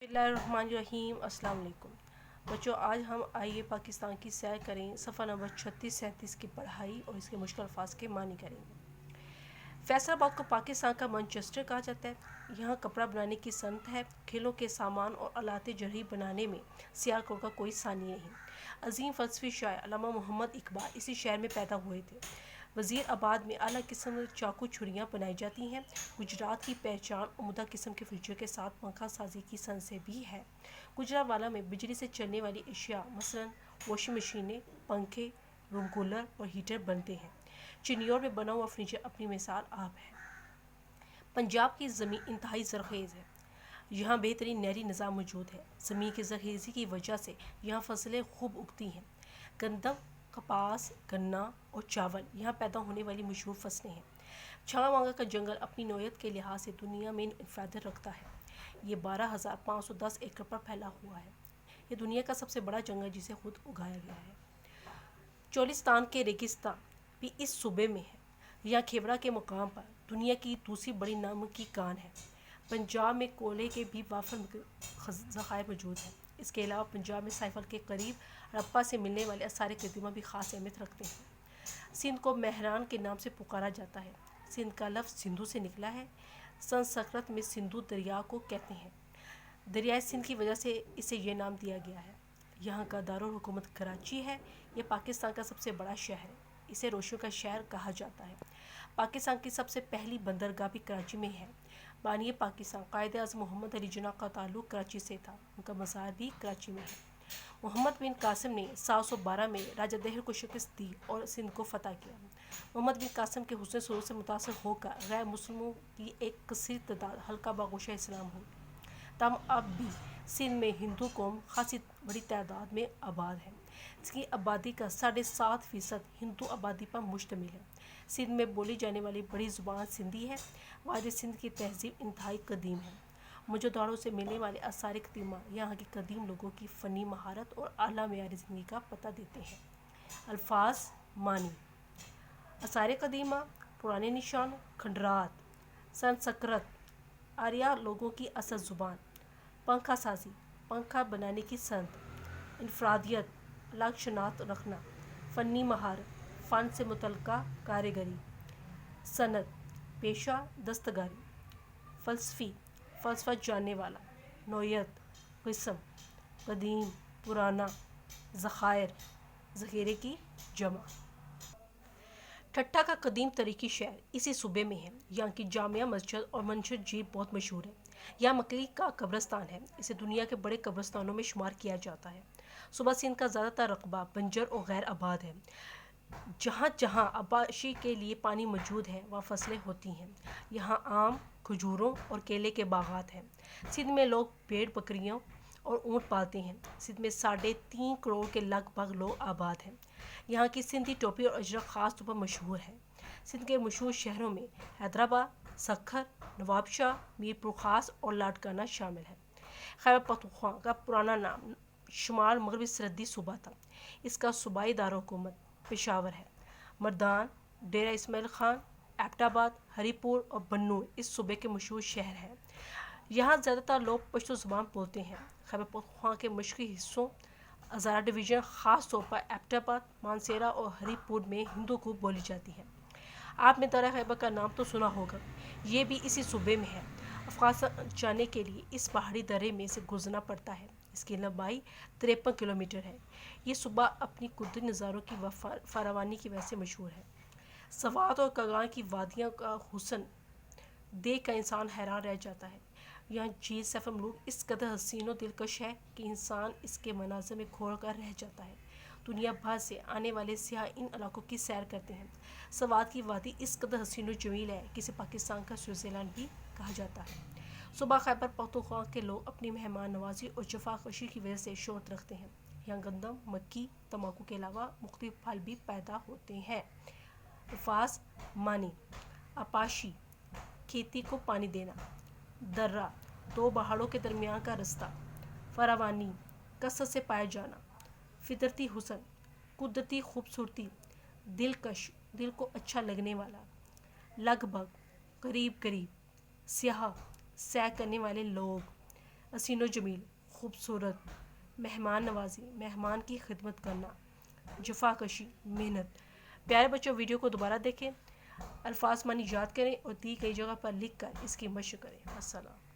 बिस्मिल्लाहिर्रहमानिर्रहीम। अस्सलाम वालेकुम बच्चों, आज हम आइए पाकिस्तान की सैर करें। सफ़ा नंबर 36-37 की पढ़ाई और इसके मुश्किल अल्फाज के मानी करेंगे। फैसलाबाद को पाकिस्तान का मैनचेस्टर कहा जाता है। यहाँ कपड़ा बनाने की सनत है। खेलों के सामान और आलात जरही बनाने में सियालकोट का कोई सानी नहीं। अजीम फ़लसफ़ी शायर अल्लामा मोहम्मद इकबाल इसी शहर में पैदा हुए थे। वज़ीर आबाद में आला किस्म की चाकू छुरियाँ बनाई जाती हैं। गुजरात की पहचान उम्दा किस्म के फ्रिजों के साथ पंखा साजी की सन से भी है। गुजरातवाला में बिजली से चलने वाली अशिया मसलन वॉशिंग मशीनें, पंखे, रूम कूलर और हीटर बनते हैं। चिन्योर में बना हुआ फर्नीचर अपनी मिसाल आप है। पंजाब की ज़मीन इंतहाई ज़रख़ेज़ है। यहाँ बेहतरीन नहरी निज़ाम मौजूद है। ज़मीन की ज़रख़ेज़ी की वजह से यहाँ फसलें खूब उगती हैं। गंदम, कपास, गन्ना और चावल यहाँ पैदा होने वाली मशहूर फसलें हैं। छावांगा का जंगल अपनी नौयत के लिहाज से दुनिया में इन्फरादियत रखता है। ये 12,510 एकड़ पर फैला हुआ है। ये दुनिया का सबसे बड़ा जंगल जिसे खुद उगाया गया है। चोलिस्तान के रेगिस्तान भी इस सूबे में है। यहाँ खेवड़ा के मुकाम पर दुनिया की दूसरी बड़ी नाम की कान है। पंजाब में कोयले के भी वाफर ज़खायर मौजूद हैं। इसके अलावा पंजाब में साइफल के करीब हड़प्पा से मिलने वाले आसार कदीमा भी ख़ास अहमियत रखते हैं। सिंध को मेहरान के नाम से पुकारा जाता है। सिंध का लफ्ज़ सिंधु से निकला है। संस्कृत में सिंधु दरिया को कहते हैं। दरियाए सिंध की वजह से इसे ये नाम दिया गया है। यहाँ का दारुल हुकूमत कराची है। यह पाकिस्तान का सबसे बड़ा शहर है। इसे रोशनियों का शहर कहा जाता है। पाकिस्तान की सबसे पहली बंदरगाह भी कराची में है। बानी पाकिस्तान कायद-ए-आज़म मोहम्मद अली जिन्ना का ताल्लुक़ कराची से था। उनका मज़ार भी कराची में है। मोहम्मद बिन कासिम ने 712 में राजा दहर को शिकस्त दी और सिंध को फ़तह किया। मोहम्मद बिन कासिम के हुस्न सुरूर से मुतासर होकर गैर मुस्लिमों की एक कसीर तादाद हल्का बागोशा इस्लाम हुई। तम अब भी सिंध में हिंदू कौम खासी बड़ी तादाद में आबाद है। इसकी आबादी का 7.5% हिंदू आबादी पर मुश्तमिल है। सिंध में बोली जाने वाली बड़ी ज़ुबान सिंधी है। वादिय सिंध की तहजीब इंतहाई कदीम है। मौजूदारों से मिलने वाले आसार कदीमा यहाँ के कदीम लोगों की फ़नी महारत और आला मेयारी ज़िंदगी का पता देते हैं। अल्फाज मानी: आसार कदीमा, पुराने निशान, खंडरात, संस्कृत, आर्या लोगों की असल ज़ुबान, पंखा साजी, पंखा बनाने की सनत, इनफरादियत, अलग शनाख्त रखना, फ़नी महारत, फ़न से मुतल्लिक़ कारीगरी, सनत, पेशा, दस्तकारी, फ़लसफ़ी, फ़लसफ़ा जानने वाला, नौयत, क़िस्म, कदीम, पुराना, ज़खायर, ज़ख़ीरे की जमा। ठट्ठा का कदीम तरीक़ी शहर इसी सूबे में है। यहाँ की जामिया मस्जिद और मंशर झील बहुत मशहूर है। यहाँ मकली का कब्रस्तान है। इसे दुनिया के बड़े कब्रस्तानों में शुमार किया जाता है। सूबा सिंध का ज़्यादातर रकबा बंजर और गैर आबाद है। जहाँ जहाँ आबाशी के लिए पानी मौजूद है वहाँ फसलें होती हैं। यहाँ आम, खजूरों और केले के बागात हैं। सिंध में लोग भेड़, बकरियों और ऊँट पालते हैं। सिंध में 3.5 करोड़ के लगभग लोग आबाद हैं। यहाँ की सिंधी टोपी और अजरक ख़ास तौर पर मशहूर है। सिंध के मशहूर शहरों में हैदराबाद, सक्खर, नवाबशाह, मीरपुर ख़ास और लाड़काना शामिल है। खैबर पख्तूनख्वा का पुराना नाम शुमाल मगरबी सरहदी सूबा था। इसका सूबाई दारुल-हुकूमत पेशावर है। मर्दान, डेरा इस्माइल खान, एबटाबाद, हरीपुर और बन्नू इस सूबे के मशहूर शहर हैं। यहाँ ज़्यादातर लोग पश्तो ज़ुबान बोलते हैं। खैबर पख्तूनख्वा के मशरक़ी हिस्सों हज़ारा डिवीज़न ख़ास तौर पर एबटाबाद, मानसेरा और हरीपुर में हिंदू को बोली जाती है। आपने दर्रा खैबर का नाम तो सुना होगा। ये भी इसी सूबे में है। अफ़गानिस्तान जाने के लिए इस पहाड़ी दर्रे में से गुजरना पड़ता है। इसकी लंबाई 53 किलोमीटर है। ये सूबा अपनी कुदरती नज़ारों की फरावानी की वजह से मशहूर है। सवात और कगान की वादियों का हुस्न देख कर इंसान हैरान रह जाता है। यहाँ झील सैफ-ए-मलूक इस कदर हसीन और दिलकश है कि इंसान इसके मनाज़र में खो कर रह जाता है। दुनिया भर से आने वाले सियाह इन इलाकों की सैर करते हैं। सवात की वादी इस कदर हसीन और जमील है कि इसे पाकिस्तान का स्विट्ज़रलैंड भी कहा जाता है। सूबा खैबर पख्तूनख्वा के लोग अपनी मेहमान नवाजी और जफाकशी की वजह से शोहरत रखते हैं। यहाँ गंदम, मक्की, तंबाकू के अलावा मुख्तलिफ फल भी पैदा होते हैं। अल्फाज मानी: आपाशी, खेती को पानी देना, दर्रा, दो पहाड़ों के दरमियान का रास्ता, फरावानी, कसरत से पाया जाना, फितरती हुस्न, कुदरती खूबसूरती, दिलकश, दिल को अच्छा लगने वाला, लगभग, करीब करीब, स्याह, सैर करने वाले लोग, حسین و جمیل، خوبصورت، مہمان نوازی، مہمان کی خدمت کرنا، جفا کشی، محنت۔ پیارے بچوں، ویڈیو کو دوبارہ دیکھیں، الفاظ معنی یاد کریں اور دی گئی جگہ پر لکھ کر اس کی مشق کریں۔ السلام۔